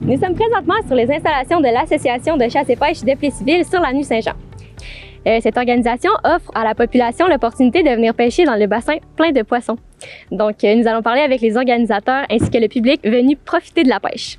Nous sommes présentement sur les installations de l'Association de chasse et pêche de Plessisville sur l'avenue Saint-Jean. Cette organisation offre à la population l'opportunité de venir pêcher dans le bassin plein de poissons. Donc, nous allons parler avec les organisateurs ainsi que le public venu profiter de la pêche.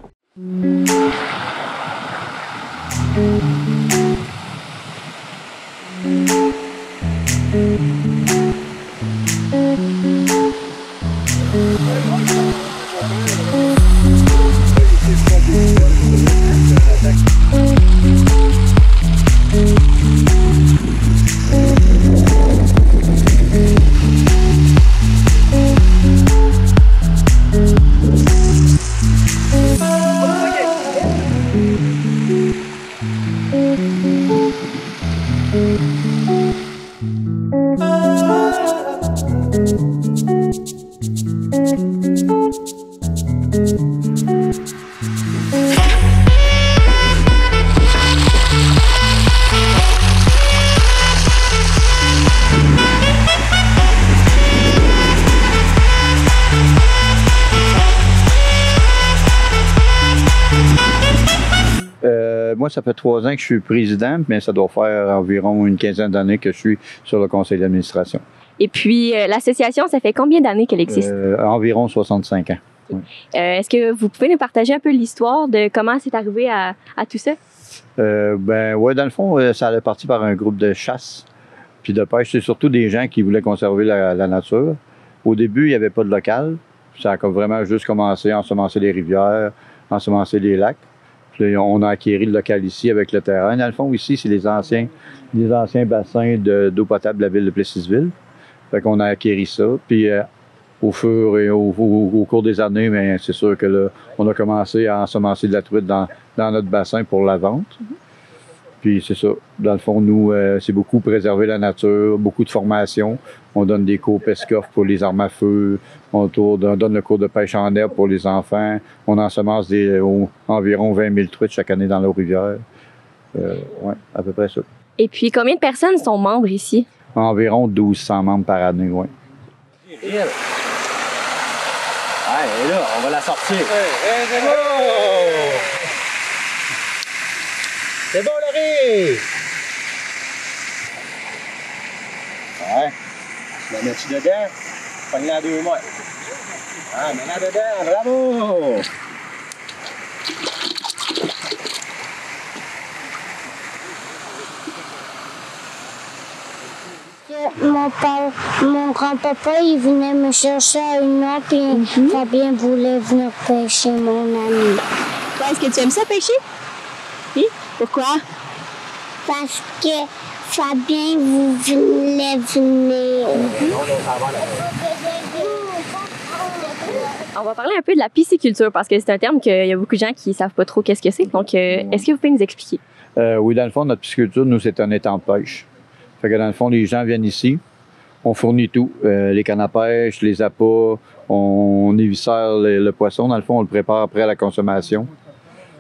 Moi, ça fait 3 ans que je suis président, mais ça doit faire environ une quinzaine d'années que je suis sur le conseil d'administration. Et puis, l'association, ça fait combien d'années qu'elle existe? Environ 65 ans. Oui. Est-ce que vous pouvez nous partager un peu l'histoire de comment c'est arrivé à tout ça? Oui, dans le fond, ça allait partir par un groupe de chasse puis de pêche. C'est surtout des gens qui voulaient conserver la nature. Au début, il n'y avait pas de local. Ça a vraiment juste commencé à ensemencer les rivières, ensemencer les lacs. Puis on a acquis le local ici avec le terrain. Dans le fond, ici, c'est les anciens bassins d'eau potable de la ville de Plessisville. Fait qu'on a acquis ça. Puis au fur et au cours des années, mais c'est sûr que là, on a commencé à ensemencer de la truite dans notre bassin pour la vente. Puis c'est ça. Dans le fond, nous, c'est beaucoup préserver la nature, beaucoup de formation. On donne des cours PESCOF pour les armes à feu. On donne le cours de pêche en herbe pour les enfants. On ensemence environ 20 000 truites chaque année dans nos rivières. Oui, à peu près ça. Et puis, combien de personnes sont membres ici? Environ 1200 membres par année, oui. Ouais, et là, on va la sortir. C'est bon! C'est bon, Laurie! Ouais. Tu la mets-tu dedans? Pogne-la à 2 mains. Ah, mets-la dedans, bravo! Mon grand-papa, il venait me chercher à une heure, puis Fabien voulait venir pêcher, mon ami. Toi, est-ce que tu aimes ça pêcher? Oui? Pourquoi? Parce que Fabien voulait venir. On va parler un peu de la pisciculture parce que c'est un terme qu'il y a beaucoup de gens qui ne savent pas trop qu'est-ce que c'est. Donc, est-ce que vous pouvez nous expliquer? Oui, dans le fond, notre pisciculture, nous, c'est un étang de pêche. Fait que dans le fond, les gens viennent ici, on fournit tout, les cannes à pêche, les appâts, on éviscère le poisson. Dans le fond, on le prépare après la consommation,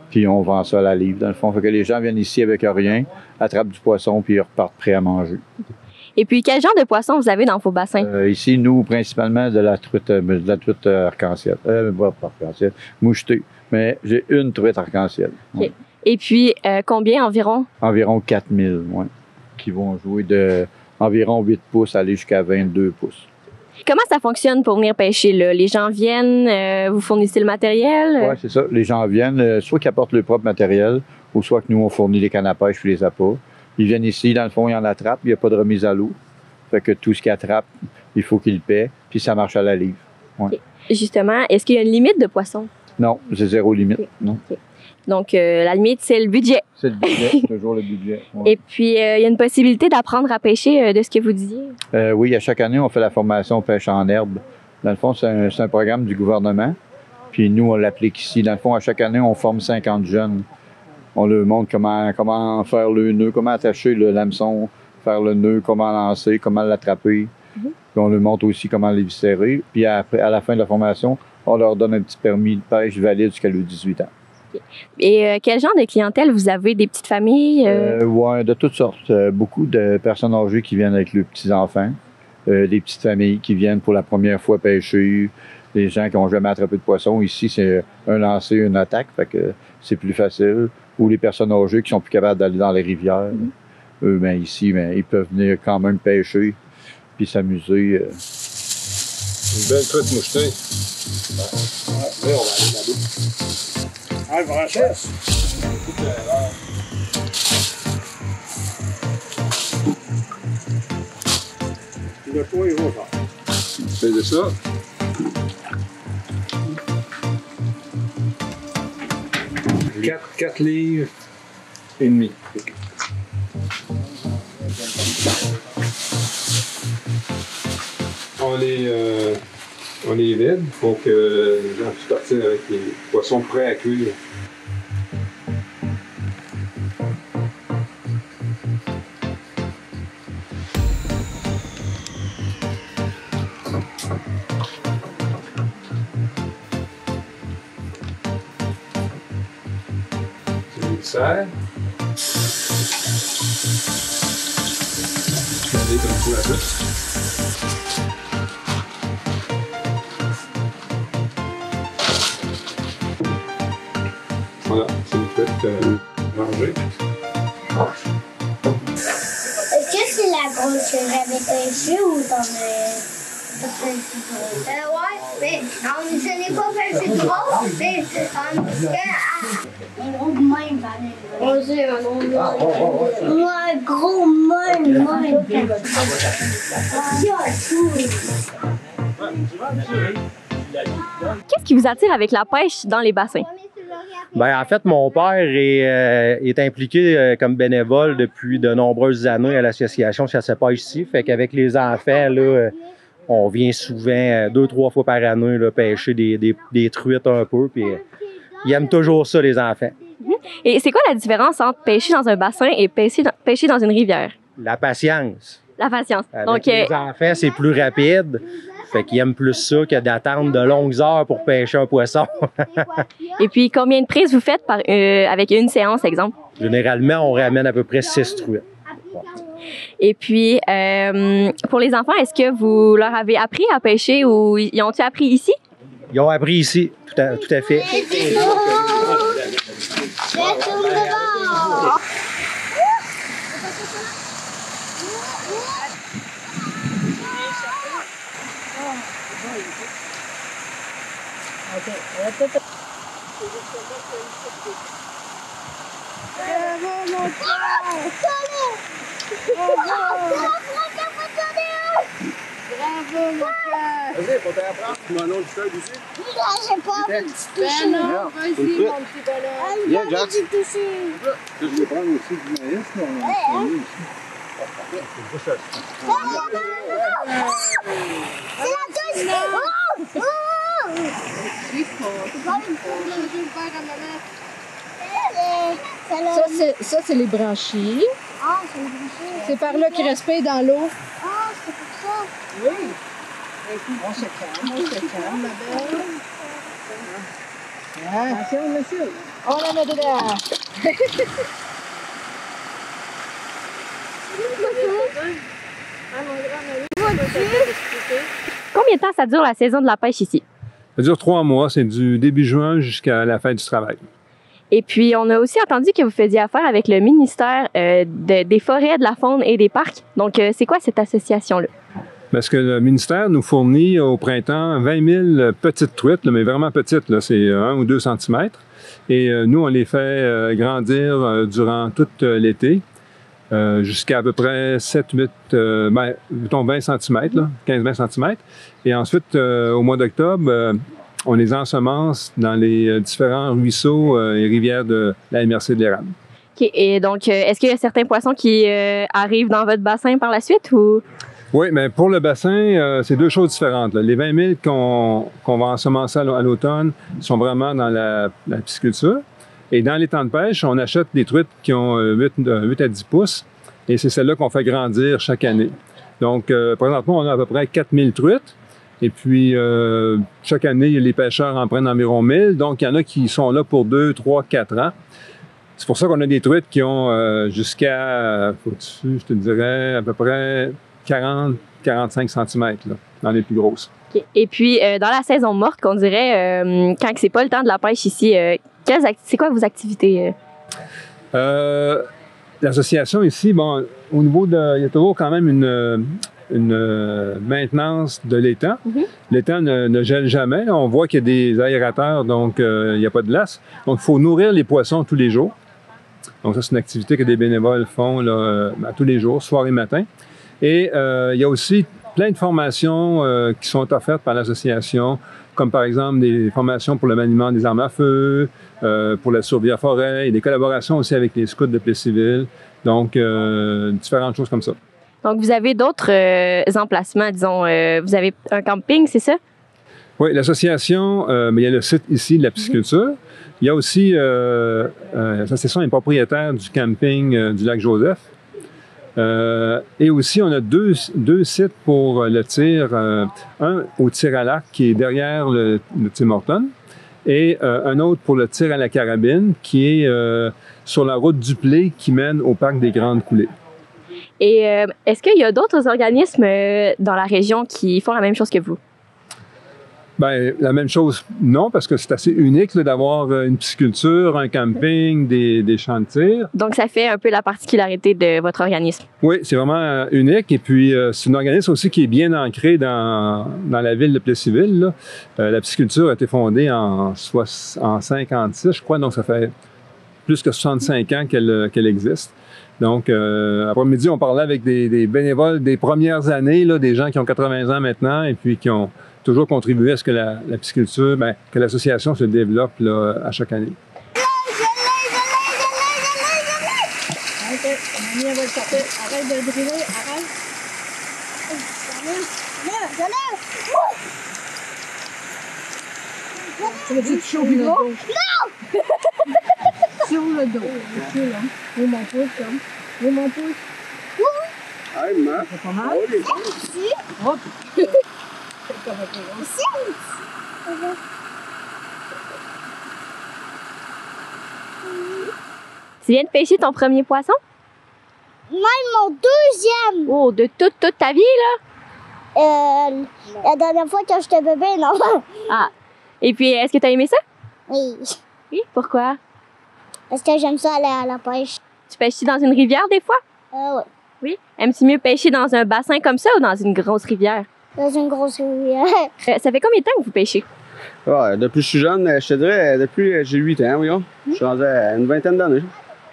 puis on vend ça à la livre, dans le fond. Fait que les gens viennent ici avec rien, attrapent du poisson, puis ils repartent prêts à manger. Et puis, quel genre de poisson vous avez dans vos bassins? Ici, nous, principalement de la truite arc-en-ciel. Pas arc-en-ciel, mouchetée. Mais j'ai une truite arc-en-ciel. Okay. Et puis, combien environ? Environ 4000, oui. Qui vont jouer de environ 8 pouces aller jusqu'à 22 pouces. Comment ça fonctionne pour venir pêcher, là? Les gens viennent, vous fournissez le matériel? Oui, c'est ça. Les gens viennent, soit qu'ils apportent leur propre matériel, ou soit que nous, on fournit les cannes à pêche puis les appâts. Ils viennent ici, dans le fond, ils en attrapent, il n'y a pas de remise à l'eau. Fait que tout ce qu'ils attrapent, il faut qu'ils le paient, puis ça marche à la livre. Ouais. Okay. Justement, est-ce qu'il y a une limite de poissons? Non, c'est 0 limite. Okay. Non. Okay. Donc, la limite, c'est le budget. C'est le budget, toujours le budget. Ouais. Et puis, il y a une possibilité d'apprendre à pêcher de ce que vous disiez? Oui, à chaque année, on fait la formation pêche en herbe. Dans le fond, c'est un programme du gouvernement. Puis nous, on l'applique ici. Dans le fond, à chaque année, on forme 50 jeunes. On leur montre comment faire le nœud, comment attacher le hameçon, faire le nœud, comment lancer, comment l'attraper. Puis on leur montre aussi comment l'éviscérer. Puis après, à la fin de la formation, on leur donne un petit permis de pêche valide jusqu'à leurs 18 ans. Et quel genre de clientèle vous avez? Des petites familles? Oui, de toutes sortes. Beaucoup de personnes âgées qui viennent avec leurs petits-enfants. Des petites familles qui viennent pour la première fois pêcher. Les gens qui n'ont jamais attrapé de poisson, ici, c'est un lancer, une attaque, fait que c'est plus facile. Ou les personnes âgées qui sont plus capables d'aller dans les rivières. Eux, ben, ici, ben, ils peuvent venir quand même pêcher puis s'amuser. Une belle truite mouchetée. Là, on va aller là-bas. Ah, Frances! Le toit est haut, c'est de ça. Quatre livres et demi. On les vide pour que les gens puissent partir avec les poissons prêts à cuire. C'est une serre. Regardez comme ça la suite. Voilà, c'est une truite mangée. Est-ce que c'est la grosse que j'avais pêchée ou t'en as ouais, mais je n'ai pas pêché de grosse, mais un gros même, moi aussi, un gros même. Moi, un gros même. Qu'est-ce qui vous attire avec la pêche dans les bassins? Bien, en fait, mon père est impliqué comme bénévole depuis de nombreuses années à l'association Chasse et Pêche ici. Fait qu'avec les enfants, là, on vient souvent 2-3 fois par année là, pêcher des truites un peu. Puis, ils aiment toujours ça, les enfants. Et c'est quoi la différence entre pêcher dans un bassin et pêcher dans une rivière? La patience. La patience. Avec Donc, les enfants, c'est plus rapide. Fait qu'ils aiment plus ça que d'attendre de longues heures pour pêcher un poisson. et puis, combien de prises vous faites avec une séance, exemple? Généralement, on ramène à peu près 6 truites. Et puis, pour les enfants, est-ce que vous leur avez appris à pêcher ou ils ont-ils appris ici? Ils ont appris ici, tout à fait. Bravo, mon frère! Vas-y, faut t'apprendre. Tu m'en as du feu ici? J'ai pas envie de toucher. Non, vas-y, mon petit bonhomme. Viens, Jack. Je vais prendre aussi du maïs. C'est la touche! Ça, c'est les branchies. Ah, c'est le boucher. C'est par là qu'ils respirent dans l'eau. Ah, c'est pour ça. Oui. On se calme, ma belle. Attention, monsieur. On la met dedans. Combien de temps ça dure la saison de la pêche ici? Ça dure 3 mois. C'est du début juin jusqu'à la fin du travail. Et puis, on a aussi entendu que vous faisiez affaire avec le ministère des Forêts, de la Faune et des Parcs. Donc, c'est quoi cette association-là? Parce que le ministère nous fournit au printemps 20 000 petites truites, là, mais vraiment petites, là, c'est 1 ou 2 cm. Et nous, on les fait grandir durant tout l'été, jusqu'à à peu près 7-8, mettons 20 cm, 15-20 cm. Et ensuite, au mois d'octobre, on les ensemence dans les différents ruisseaux et rivières de la MRC de l'Érable. OK. Et donc, est-ce qu'il y a certains poissons qui arrivent dans votre bassin par la suite ou? Oui, mais pour le bassin, c'est 2 choses différentes, là. Les 20 000 qu'on va ensemencer à l'automne sont vraiment dans la pisciculture. Et dans les temps de pêche, on achète des truites qui ont 8 à 10 pouces. Et c'est celles-là qu'on fait grandir chaque année. Donc, présentement, on a à peu près 4 000 truites. Et puis, chaque année, les pêcheurs en prennent environ 1000. Donc, il y en a qui sont là pour 2, 3, 4 ans. C'est pour ça qu'on a des truites qui ont jusqu'à, je te dirais, à peu près 40-45 cm, là, dans les plus grosses. OK. Et puis, dans la saison morte, qu'on dirait, quand c'est pas le temps de la pêche ici, c'est quoi vos activités? L'association ici, bon, au niveau de... Il y a toujours quand même une maintenance de l'étang. L'étang ne gèle jamais. On voit qu'il y a des aérateurs, donc il n'y a pas de glace. Donc, il faut nourrir les poissons tous les jours. Donc, ça, c'est une activité que des bénévoles font là, tous les jours, soir et matin. Et il y a aussi plein de formations qui sont offertes par l'association, comme par exemple des formations pour le maniement des armes à feu, pour la survie à forêt, et des collaborations aussi avec les scouts de Plessisville. Donc, différentes choses comme ça. Donc, vous avez d'autres emplacements, disons, vous avez un camping, c'est ça? Oui, l'association, il y a le site ici de la pisciculture. Il y a aussi, l'association est propriétaire du camping du lac Joseph. Et aussi, on a deux sites pour le tir. Un au tir à l'arc qui est derrière le Tim Hortons et un autre pour le tir à la carabine qui est sur la route du Plé qui mène au parc des Grandes Coulées. Et est-ce qu'il y a d'autres organismes dans la région qui font la même chose que vous? Bien, la même chose, non, parce que c'est assez unique d'avoir une pisciculture, un camping, des champs de tir. Donc, ça fait un peu la particularité de votre organisme. Oui, c'est vraiment unique. Et puis, c'est un organisme aussi qui est bien ancré dans la ville de Plessisville. La pisciculture a été fondée en 56, je crois, donc ça fait plus que 65 ans qu'elle existe. Donc, après-midi, on parlait avec des bénévoles des premières années, là, des gens qui ont 80 ans maintenant et puis qui ont toujours contribué à ce que la pisciculture, que l'association se développe là, à chaque année. Arrête, mamie, elle va le sortir. Arrête de driller, arrête. Tu veux-tu te chauffer le dos? Non! Sur le dos. Ok, là. Où mon pouce, comme? Où mon pouce? Hey, ma. C'est pas mal? Hop! Tu viens de pêcher ton premier poisson? Même mon deuxième. Oh, de toute ta vie, là? La dernière fois quand j'étais bébé, non. Ah. Et puis, est-ce que tu as aimé ça? Oui. Oui. Pourquoi? Parce que j'aime ça aller à la pêche. Tu pêches-tu dans une rivière, des fois? Ouais. Oui. Aimes-tu mieux pêcher dans un bassin comme ça ou dans une grosse rivière? Dans une grosse rivière. Ça fait combien de temps que vous pêchez? Ouais, depuis que je suis jeune, je te dirais, depuis que j'ai 8 ans, voyons. Je suis rendu à une vingtaine d'années.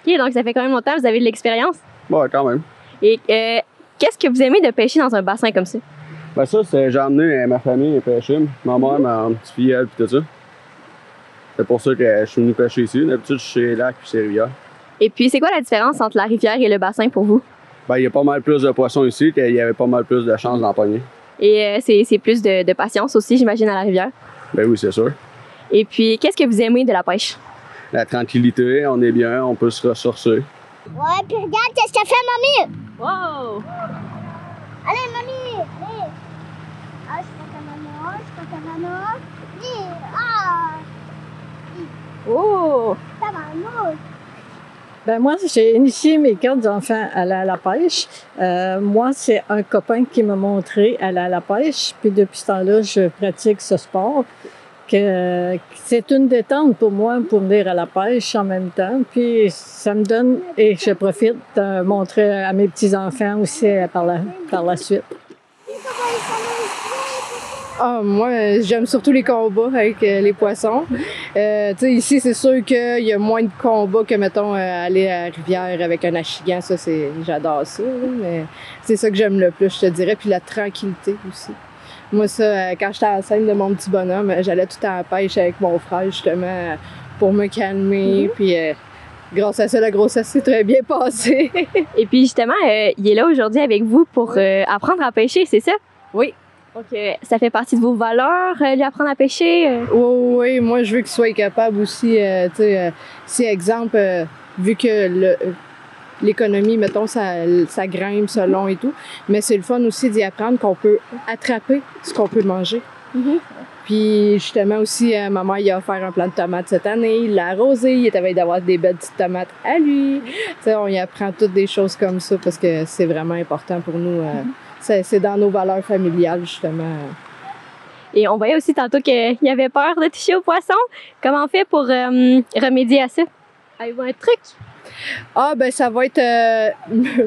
OK, donc ça fait quand même longtemps que vous avez de l'expérience. Ouais, quand même. Et qu'est-ce que vous aimez de pêcher dans un bassin comme ça? Ben ça, j'ai emmené ma famille pêcher, ma mère, ma petite fille, elle, puis tout ça. C'est pour ça que je suis venu pêcher ici. D'habitude, je suis chez les lacs puis chez les rivières. Et puis, c'est quoi la différence entre la rivière et le bassin pour vous? Ben, il y a pas mal plus de poissons ici qu'il y avait pas mal plus de chances d'en pogner. Et c'est plus de patience aussi, j'imagine, à la rivière. Ben oui, c'est sûr. Et puis, qu'est-ce que vous aimez de la pêche? La tranquillité, on est bien, on peut se ressourcer. Ouais, puis regarde qu'est-ce qu'a fait mamie. Wow! Allez, mamie. Allez. Ah, je suis pas ta maman. Ah. Oh! Ta maman. Ben moi, j'ai initié mes 4 enfants à aller à la pêche. Moi, c'est un copain qui m'a montré aller à la pêche. Puis depuis ce temps-là, je pratique ce sport. Que c'est une détente pour moi pour venir à la pêche en même temps. Puis ça me donne, et je profite de montrer à mes petits-enfants aussi par la suite. Ah, moi, j'aime surtout les combats avec les poissons. Tu sais, ici, c'est sûr qu'il y a moins de combats que, mettons, aller à la rivière avec un achigan. Ça, j'adore ça. Là, mais c'est ça que j'aime le plus, je te dirais. Puis la tranquillité aussi. Moi, ça, quand j'étais enceinte de mon petit bonhomme, j'allais tout le temps à la pêche avec mon frère, justement, pour me calmer. Puis grâce à ça, la grossesse s'est très bien passée. Et puis, justement, il est là aujourd'hui avec vous pour apprendre à pêcher, c'est ça? Oui. Donc, ça fait partie de vos valeurs, lui apprendre à pêcher? Oui, moi, je veux qu'il soit capable aussi, tu sais, si, exemple, vu que l'économie, mettons, ça grimpe selon et tout, mais c'est le fun aussi d'y apprendre qu'on peut attraper ce qu'on peut manger. Mm-hmm. Puis, justement, aussi, maman, il a offert un plant de tomates cette année, il l'a arrosé, il est à veille d'avoir des belles petites tomates à lui. Tu sais, on y apprend toutes des choses comme ça parce que c'est vraiment important pour nous. C'est dans nos valeurs familiales, justement. Et on voyait aussi tantôt qu'il y avait peur de toucher aux poissons. Comment on fait pour remédier à ça? Avez-vous un truc? Ah, ben ça va être...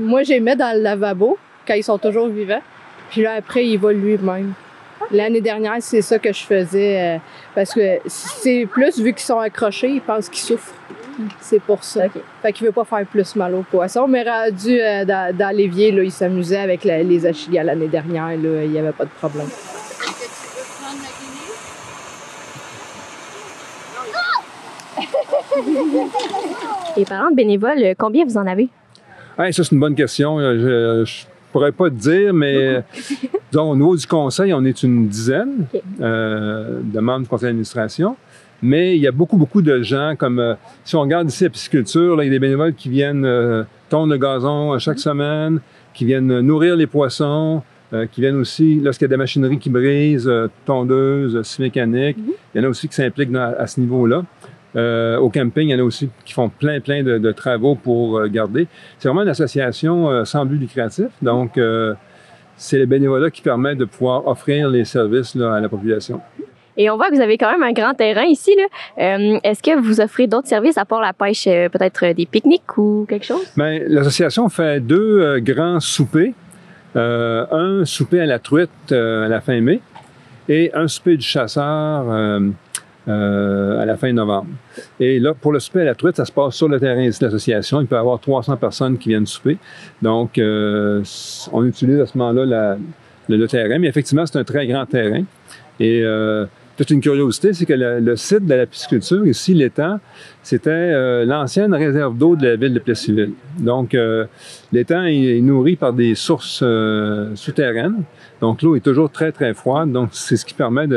moi, je les mets dans le lavabo quand ils sont toujours vivants. Puis là, après, il va lui-même. L'année dernière, c'est ça que je faisais. Parce que c'est plus, vu qu'ils sont accrochés, ils pensent qu'ils souffrent. C'est pour ça. Okay. Fait qu'il veut pas faire plus mal aux poissons. Mais rendu dans l'évier, là, il s'amusait avec les achilles l'année dernière. Là, il n'y avait pas de problème. Et parlant de bénévoles, combien vous en avez? Hey, ça, c'est une bonne question. Je ne pourrais pas te dire, mais disons, au niveau du conseil, on est une dizaine de membres du conseil d'administration. Mais il y a beaucoup de gens, comme si on regarde ici la pisciculture, là, il y a des bénévoles qui viennent tondre le gazon chaque semaine, qui viennent nourrir les poissons, qui viennent aussi, lorsqu'il y a des machineries qui brisent, tondeuses, scie mécaniques, il y en a aussi qui s'impliquent à ce niveau-là. Au camping, il y en a aussi qui font plein de travaux pour garder. C'est vraiment une association sans but lucratif, donc c'est les bénévolats qui permettent de pouvoir offrir les services là, à la population. Et on voit que vous avez quand même un grand terrain ici, là. Est-ce que vous offrez d'autres services à part la pêche, peut-être des pique-niques ou quelque chose? Bien, l'association fait 2 grands soupers. Un souper à la truite à la fin mai et un souper du chasseur à la fin novembre. Et là, pour le souper à la truite, ça se passe sur le terrain ici de l'association. Il peut y avoir 300 personnes qui viennent souper. Donc, on utilise à ce moment-là le terrain, mais effectivement, c'est un très grand terrain. Et toute une curiosité, c'est que le site de la pisciculture, ici, l'étang, c'était l'ancienne réserve d'eau de la ville de Plessisville. Donc, l'étang est nourri par des sources souterraines. Donc, l'eau est toujours très froide. Donc, c'est ce qui permet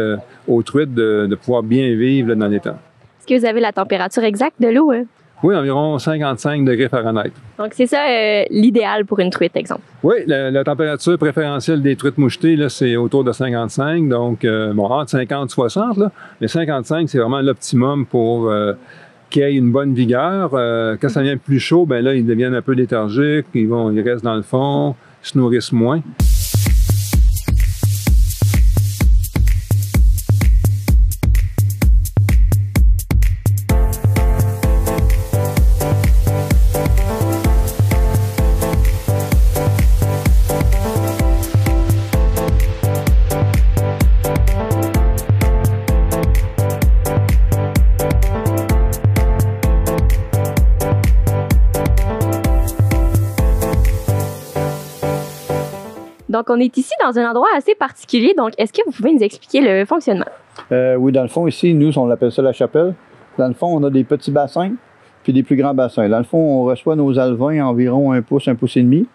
aux truites de pouvoir bien vivre là, dans l'étang. Est-ce que vous avez la température exacte de l'eau? Oui, environ 55 degrés Fahrenheit. Donc, c'est ça l'idéal pour une truite, exemple? Oui, la température préférentielle des truites mouchetées, là, c'est autour de 55. Donc, entre 50 et 60, là, mais 55, c'est vraiment l'optimum pour qu'ils aient une bonne vigueur. Quand ça devient plus chaud, ben là, ils deviennent un peu léthargiques, ils restent dans le fond, ils se nourrissent moins. Donc, on est ici dans un endroit assez particulier. Donc, est-ce que vous pouvez nous expliquer le fonctionnement? Oui, dans le fond, ici, nous, on appelle ça la chapelle. Dans le fond, on a des petits bassins puis des plus grands bassins. Dans le fond, on reçoit nos alevins environ 1 pouce, 1 pouce et demi.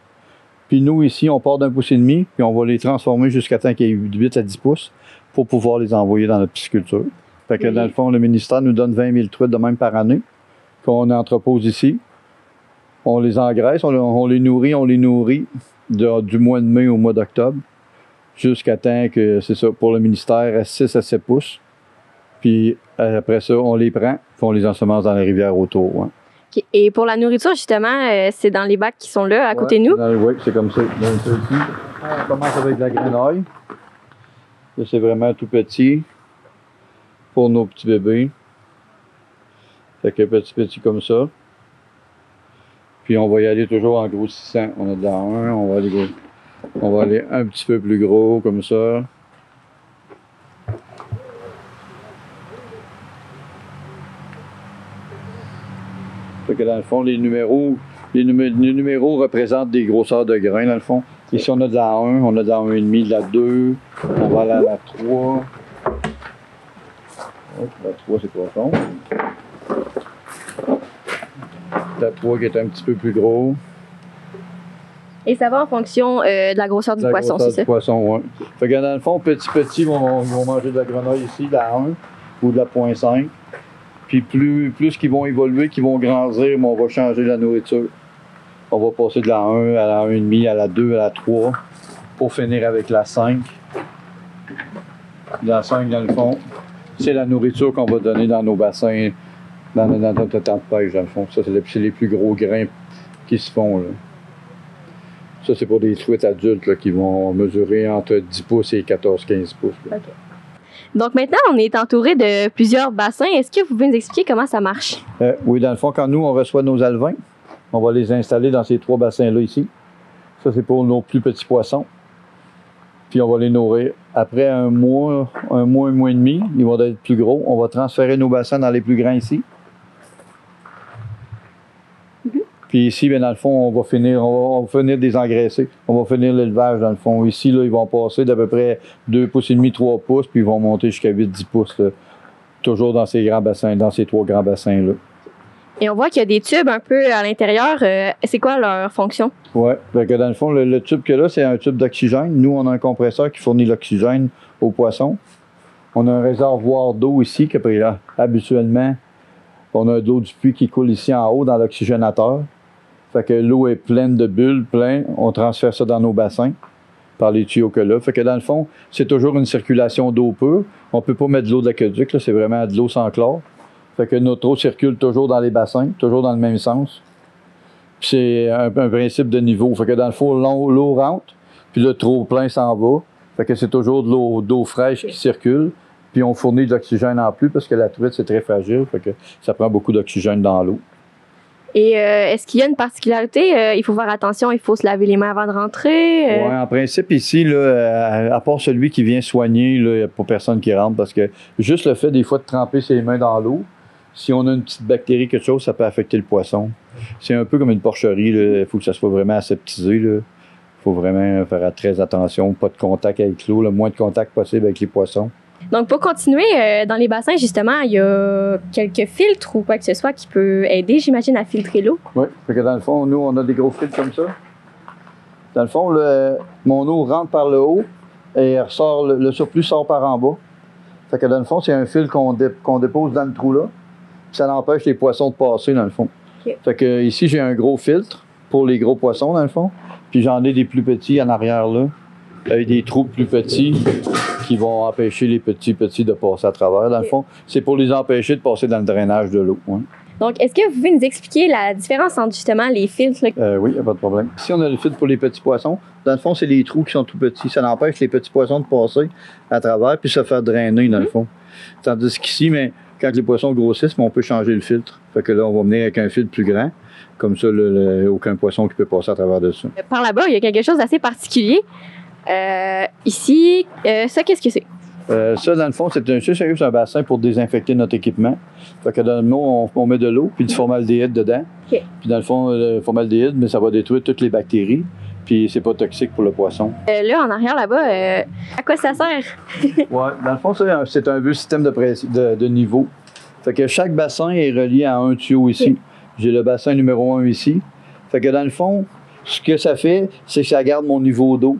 Puis nous, ici, on part d'1 pouce et demi, puis on va les transformer jusqu'à temps qu'il y ait 8 à 10 pouces pour pouvoir les envoyer dans notre pisciculture. Fait que dans le fond, le ministère nous donne 20 000 truites de même par année qu'on entrepose ici. On les engraisse, on les nourrit du mois de mai au mois d'octobre jusqu'à temps que, c'est ça, pour le ministère, à 6 à 7 pouces. Puis après ça, on les prend, puis on les ensemence dans la rivière autour. Hein. Okay. Et pour la nourriture, justement, c'est dans les bacs qui sont là, à côté de nous? Oui, c'est comme ça. Dans ça ici, on commence avec de la grenaille. Là, c'est vraiment tout petit pour nos petits bébés. Fait que petit comme ça. Puis on va y aller toujours en grossissant. On a de la 1, on va aller un petit peu plus gros comme ça. Fait que dans le fond, les numéros représentent des grosseurs de grains dans le fond. Ici on a de la 1, on a de la 1,5, de la 2, on va aller à la 3. Oh, la 3 c'est pas fond. La 3 qui est un petit peu plus gros. Et ça va en fonction de la grosseur du poisson, c'est ça? Du poisson, oui. Fait que dans le fond, petit, vont manger de la grenaille ici, de la 1 ou de la 0,5. Puis plus qu'ils vont évoluer, qu'ils vont grandir, on va changer la nourriture. On va passer de la 1 à la 1,5, à la 2, à la 3, pour finir avec la 5. La 5, dans le fond, c'est la nourriture qu'on va donner dans nos bassins, dans notre temps de pêche, dans le fond. Ça, c'est les plus gros grains qui se font, là. Ça, c'est pour des truites adultes là, qui vont mesurer entre 10 pouces et 14-15 pouces. OK. Donc maintenant, on est entouré de plusieurs bassins. Est-ce que vous pouvez nous expliquer comment ça marche? Oui, dans le fond, quand nous, on reçoit nos alevins, on va les installer dans ces 3 bassins-là ici. Ça, c'est pour nos plus petits poissons. Puis on va les nourrir. Après un mois et demi, ils vont être plus gros. On va transférer nos bassins dans les plus grands ici. Puis ici, bien, dans le fond, on va finir désengraisser. On va finir l'élevage, dans le fond. Ici, là, ils vont passer d'à peu près 2,5 pouces, 3 pouces, puis ils vont monter jusqu'à 8-10 pouces. Là. Toujours dans ces grands bassins, dans ces 3 grands bassins-là. Et on voit qu'il y a des tubes un peu à l'intérieur. C'est quoi leur fonction? Oui. Dans le fond, le tube que là, c'est un tube d'oxygène. Nous, on a un compresseur qui fournit l'oxygène aux poissons. On a un réservoir d'eau ici, que habituellement, on a de l'eau du puits qui coule ici en haut dans l'oxygénateur. Fait que l'eau est pleine de bulles, on transfère ça dans nos bassins par les tuyaux que là. Fait que dans le fond, c'est toujours une circulation d'eau pure. On ne peut pas mettre de l'eau de l'aqueduc, c'est vraiment de l'eau sans chlore. Fait que notre eau circule toujours dans les bassins, toujours dans le même sens. Puis c'est un principe de niveau. Fait que dans le fond, l'eau rentre, puis le trop plein s'en va. Fait que c'est toujours de d'eau fraîche qui circule. Puis on fournit de l'oxygène en plus parce que la truite, c'est très fragile. Fait que ça prend beaucoup d'oxygène dans l'eau. Et est-ce qu'il y a une particularité? Il faut faire attention, il faut se laver les mains avant de rentrer? Oui, en principe, ici, là, à part celui qui vient soigner, il n'y a pas personne qui rentre parce que juste le fait des fois de tremper ses mains dans l'eau, si on a une petite bactérie, quelque chose, ça peut affecter le poisson. C'est un peu comme une porcherie. Il faut que ça soit vraiment aseptisé. Il faut vraiment faire très attention. Pas de contact avec l'eau, le moins de contact possible avec les poissons. Donc, pour continuer, dans les bassins, justement, il y a quelques filtres ou quoi que ce soit qui peut aider, j'imagine, à filtrer l'eau. Oui, fait que dans le fond, nous, on a des gros filtres comme ça. Dans le fond, mon eau rentre par le haut et ressort, le surplus sort par en bas. Fait que dans le fond, c'est un fil qu'on dépose dans le trou là. Ça empêche les poissons de passer, dans le fond. Okay. Fait que ici, j'ai un gros filtre pour les gros poissons, dans le fond. Puis j'en ai des plus petits en arrière là, avec des trous plus petits qui vont empêcher les petits de passer à travers. Dans le fond, c'est pour les empêcher de passer dans le drainage de l'eau. Ouais. Donc, est-ce que vous pouvez nous expliquer la différence entre justement les filtres? Oui, il n'y a pas de problème. Ici, on a le filtre pour les petits poissons. Dans le fond, c'est les trous qui sont tout petits. Ça empêche les petits poissons de passer à travers puis se faire drainer, dans le fond. Tandis qu'ici, mais quand les poissons grossissent, on peut changer le filtre. Fait que là, on va venir avec un filtre plus grand. Comme ça, aucun poisson qui peut passer à travers de ça. Par là-bas, il y a quelque chose d'assez particulier. Ici, ça, qu'est-ce que c'est? Ça, dans le fond, c'est un bassin pour désinfecter notre équipement. Fait que dans le fond, on met de l'eau puis du formaldéhyde dedans. Okay. Puis dans le fond, le formaldéhyde, mais ça va détruire toutes les bactéries. Puis c'est pas toxique pour le poisson. Là, en arrière, là-bas, à quoi ça sert? Oui, dans le fond, c'est un vieux système de niveau. Fait que chaque bassin est relié à un tuyau ici. Okay. J'ai le bassin numéro 1 ici. Fait que dans le fond, ce que ça fait, c'est que ça garde mon niveau d'eau.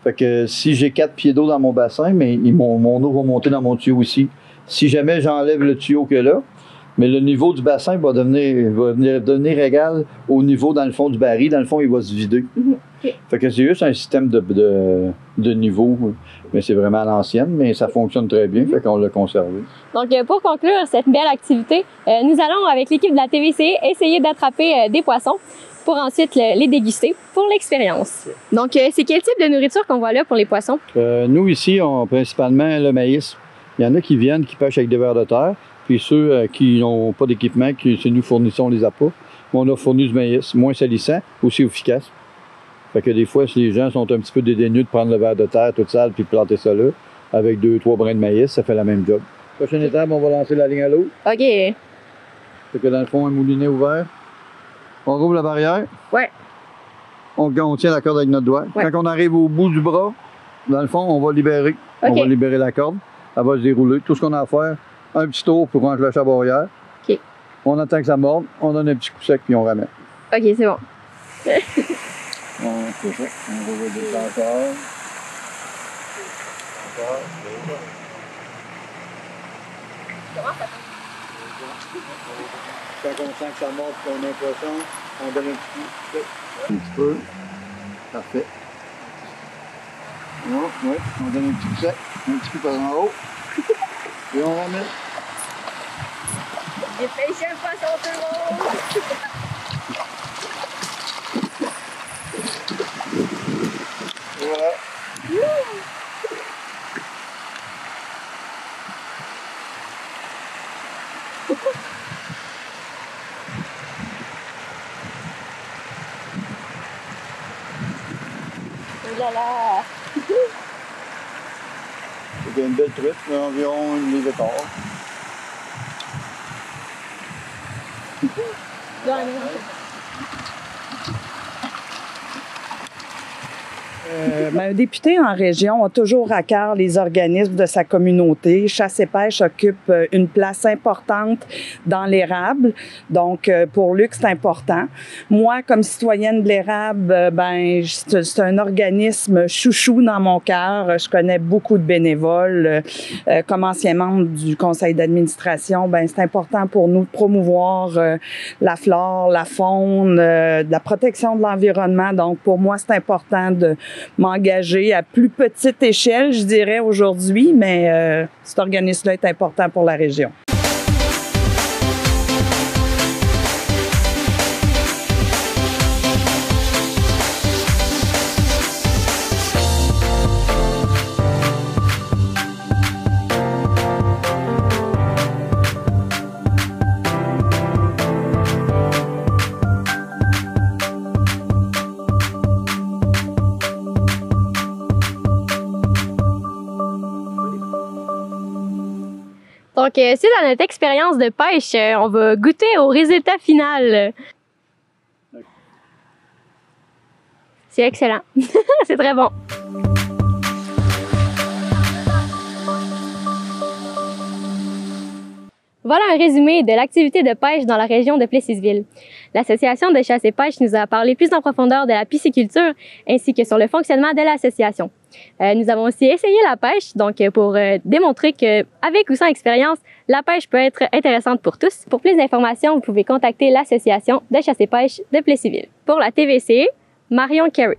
Fait que si j'ai 4 pieds d'eau dans mon bassin, mais mon eau va monter dans mon tuyau ici. Si jamais j'enlève le tuyau que là, mais le niveau du bassin va devenir égal au niveau dans le fond du baril. Dans le fond, il va se vider. Okay. Fait que c'est juste un système de niveau, mais c'est vraiment à l'ancienne, mais ça fonctionne très bien, fait qu'on l'a conservé. Donc, pour conclure cette belle activité, nous allons, avec l'équipe de la TVC, essayer d'attraper des poissons pour ensuite les déguster pour l'expérience. Donc, c'est quel type de nourriture qu'on voit là pour les poissons? Nous, ici, on a principalement le maïs. Il y en a qui viennent, qui pêchent avec des vers de terre, puis ceux qui n'ont pas d'équipement, c'est nous fournissons les appâts. On a fourni du maïs, moins salissant, aussi efficace. Fait que des fois, si les gens sont un petit peu dédaigneux de prendre le ver de terre tout sale puis planter ça là, avec 2-3 brins de maïs, ça fait la même job. Prochaine étape, on va lancer la ligne à l'eau. OK. Fait que dans le fond, un moulinet ouvert. On rouvre la barrière. Ouais. On tient la corde avec notre doigt. Ouais. Quand on arrive au bout du bras, dans le fond, on va libérer. Okay. On va libérer la corde. Elle va se dérouler. Tout ce qu'on a à faire, un petit tour pour enclencher la barrière. OK. On attend que ça morde. On donne un petit coup sec puis on ramène. OK, c'est bon. On fait ça. On va redescendre encore. Encore. Comment ça fait? Quand on sent que ça mord et qu'on a un poisson, on donne un petit coup. Un petit peu. Parfait. Oh, oui, on donne un petit coup sec, un petit coup par en haut. Et on ramène. J'ai pêché un poisson tout le monde! Voilà. Oulala! C'est une belle truite, environ une livre de quart. Un député en région a toujours à cœur les organismes de sa communauté. Chasse et pêche occupe une place importante dans l'érable. Donc, pour Luc, c'est important. Moi, comme citoyenne de l'érable, c'est un organisme chouchou dans mon cœur. Je connais beaucoup de bénévoles. Comme ancien membre du conseil d'administration, c'est important pour nous de promouvoir la flore, la faune, la protection de l'environnement. Donc, pour moi, c'est important de m'engager à plus petite échelle, je dirais, aujourd'hui, mais cet organisme-là est important pour la région. Donc, suite à notre expérience de pêche, on va goûter au résultat final. C'est excellent. C'est très bon. Voilà un résumé de l'activité de pêche dans la région de Plessisville. L'Association de chasse et pêche nous a parlé plus en profondeur de la pisciculture ainsi que sur le fonctionnement de l'association. Nous avons aussi essayé la pêche, donc pour démontrer qu'avec ou sans expérience, la pêche peut être intéressante pour tous. Pour plus d'informations, vous pouvez contacter l'Association de chasse et pêche de Plessisville. Pour la TVC, Marion Carey.